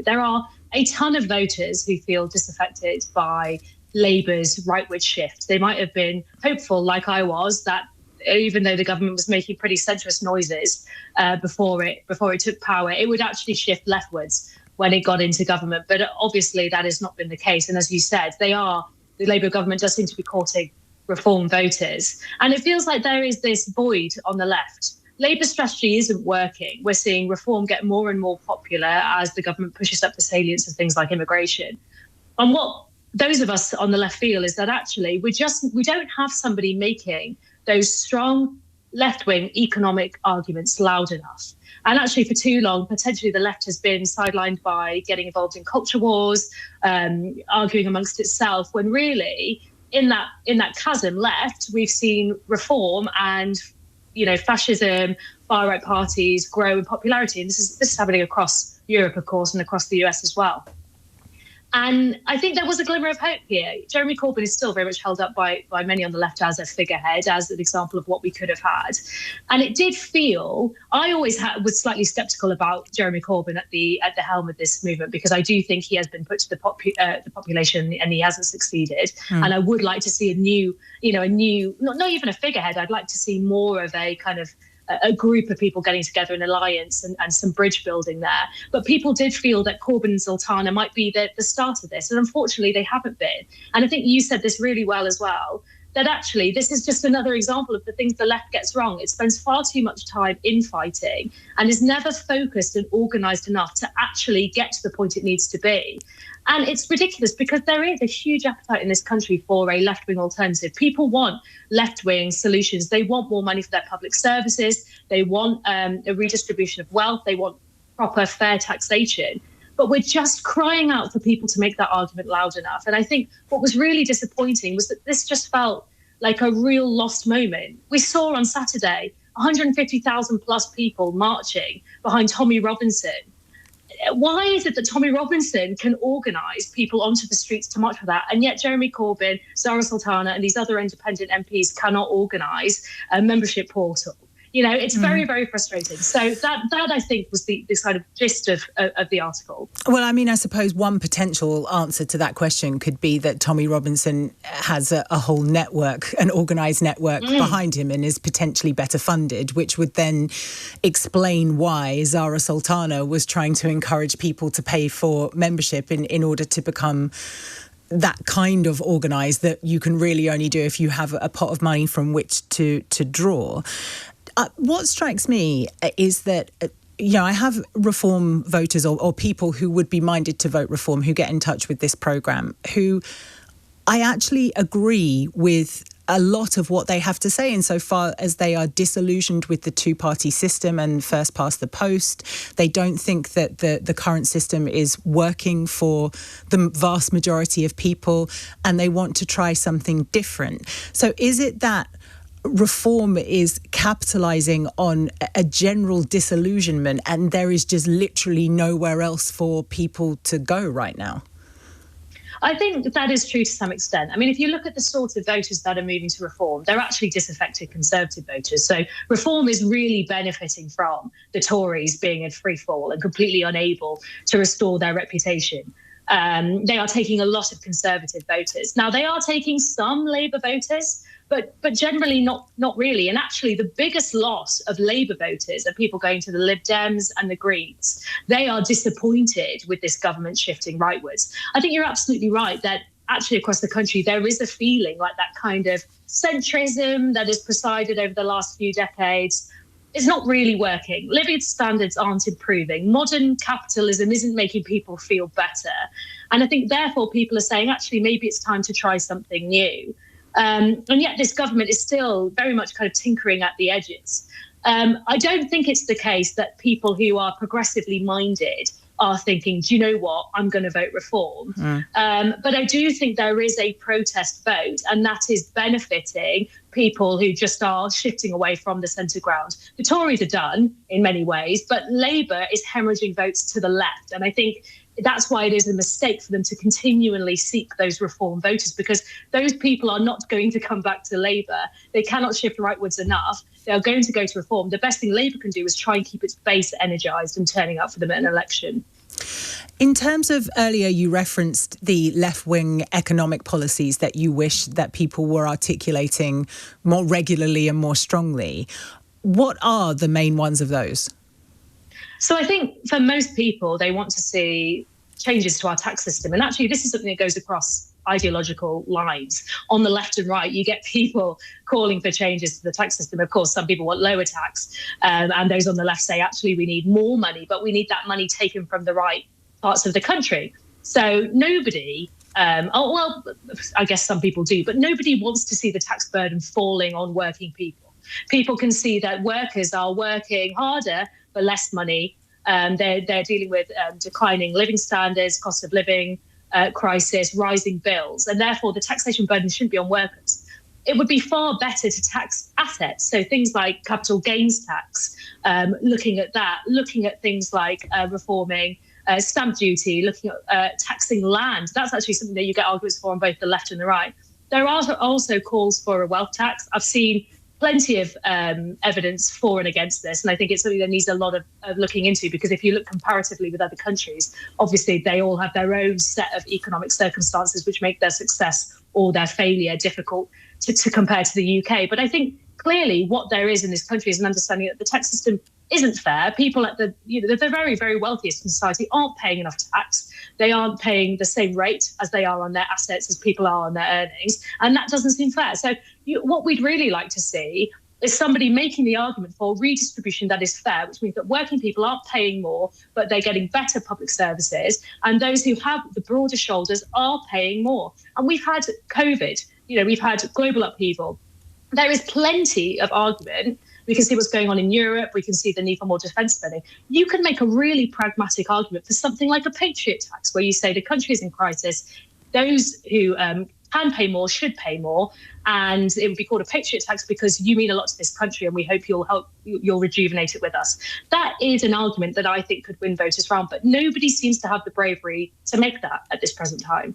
There are a ton of voters who feel disaffected by Labour's rightward shift. They might have been hopeful, like I was, that even though the government was making pretty centrist noises before it took power, it would actually shift leftwards when it got into government. But obviously that has not been the case. And as you said, the Labour government does seem to be courting reform voters. And it feels like there is this void on the left. Labour's strategy isn't working. We're seeing reform get more and more popular as the government pushes up the salience of things like immigration. And what those of us on the left feel is that actually we don't have somebody making those strong left-wing economic arguments loud enough. And actually for too long, potentially the left has been sidelined by getting involved in culture wars, arguing amongst itself, when really in that chasm left, we've seen reform and fascism, far-right parties grow in popularity. And this is happening across Europe, of course, and across the US as well. And I think there was a glimmer of hope here. Jeremy Corbyn is still very much held up by many on the left as a figurehead, as an example of what we could have had. And it did feel, I always was slightly sceptical about Jeremy Corbyn at the helm of this movement, because I do think he has been put to the population and he hasn't succeeded. And I would like to see a new, not even a figurehead. I'd like to see more of a kind of a group of people getting together in alliance and some bridge building there. But people did feel that Corbyn and Sultana might be the start of this. And unfortunately, they haven't been. And I think you said this really well as well, that actually this is just another example of the things the left gets wrong. It spends far too much time infighting and is never focused and organised enough to actually get to the point it needs to be. And it's ridiculous because there is a huge appetite in this country for a left-wing alternative. People want left-wing solutions. They want more money for their public services. They want a redistribution of wealth. They want proper, fair taxation. But we're just crying out for people to make that argument loud enough. And I think what was really disappointing was that this just felt like a real lost moment. We saw on Saturday 150,000 plus people marching behind Tommy Robinson. Why is it that Tommy Robinson can organise people onto the streets to march for that, and yet Jeremy Corbyn, Zara Sultana and these other independent MPs cannot organise a membership portal? It's very, very frustrating. So that I think was the kind of gist of the article. Well, I mean, I suppose one potential answer to that question could be that Tommy Robinson has a whole network, an organised network behind him, and is potentially better funded, which would then explain why Zara Sultana was trying to encourage people to pay for membership in order to become that kind of organised that you can really only do if you have a pot of money from which to draw. What strikes me is that, I have reform voters or people who would be minded to vote reform who get in touch with this programme, who I actually agree with a lot of what they have to say insofar as they are disillusioned with the two-party system and first past the post. They don't think that the current system is working for the vast majority of people, and they want to try something different. So is it that reform is capitalising on a general disillusionment and there is just literally nowhere else for people to go right now? I think that is true to some extent. I mean, if you look at the sort of voters that are moving to reform, they're actually disaffected Conservative voters. So reform is really benefiting from the Tories being in free fall and completely unable to restore their reputation. They are taking a lot of Conservative voters. Now, they are taking some Labour voters, but generally not really. And actually, the biggest loss of Labour voters are people going to the Lib Dems and the Greens. They are disappointed with this government shifting rightwards. I think you're absolutely right that actually across the country, there is a feeling like that kind of centrism that has presided over the last few decades is not really working. Living standards aren't improving. Modern capitalism isn't making people feel better. And I think, therefore, people are saying, actually, maybe it's time to try something new. And yet this government is still very much kind of tinkering at the edges. I don't think it's the case that people who are progressively minded are thinking, do you know what, I'm going to vote reform. But I do think there is a protest vote, and that is benefiting people who just are shifting away from the centre ground. The Tories are done in many ways, but Labour is hemorrhaging votes to the left. And I think that's why it is a mistake for them to continually seek those reform voters, because those people are not going to come back to Labour. They cannot shift rightwards enough. They are going to go to reform. The best thing Labour can do is try and keep its base energised and turning up for them at an election. In terms of earlier, you referenced the left-wing economic policies that you wish that people were articulating more regularly and more strongly. What are the main ones of those? So I think for most people, they want to see changes to our tax system. And actually, this is something that goes across ideological lines. On the left and right, you get people calling for changes to the tax system. Of course, some people want lower tax, and those on the left say, actually, we need more money, but we need that money taken from the right parts of the country. So nobody, I guess some people do, but nobody wants to see the tax burden falling on working people. People can see that workers are working harder for less money. They're dealing with declining living standards, cost of living crisis, rising bills, and therefore the taxation burden shouldn't be on workers. It would be far better to tax assets, so things like capital gains tax, looking at that, looking at things like reforming stamp duty, looking at taxing land. That's actually something that you get arguments for on both the left and the right. There are also calls for a wealth tax. I've seen plenty of evidence for and against this, and I think it's something that needs a lot of looking into, because if you look comparatively with other countries, obviously they all have their own set of economic circumstances which make their success or their failure difficult to compare to the UK. But I think clearly what there is in this country is an understanding that the tax system isn't fair. People at the very, very wealthiest in society aren't paying enough tax. They aren't paying the same rate as they are on their assets as people are on their earnings. And that doesn't seem fair. So what we'd really like to see is somebody making the argument for redistribution that is fair, which means that working people aren't paying more, but they're getting better public services. And those who have the broader shoulders are paying more. And we've had COVID, we've had global upheaval. There is plenty of argument. We can see what's going on in Europe. We can see the need for more defence spending. You can make a really pragmatic argument for something like a patriot tax, where you say the country is in crisis. Those who can pay more should pay more. And it would be called a patriot tax because you mean a lot to this country and we hope you'll rejuvenate it with us. That is an argument that I think could win voters round. But nobody seems to have the bravery to make that at this present time.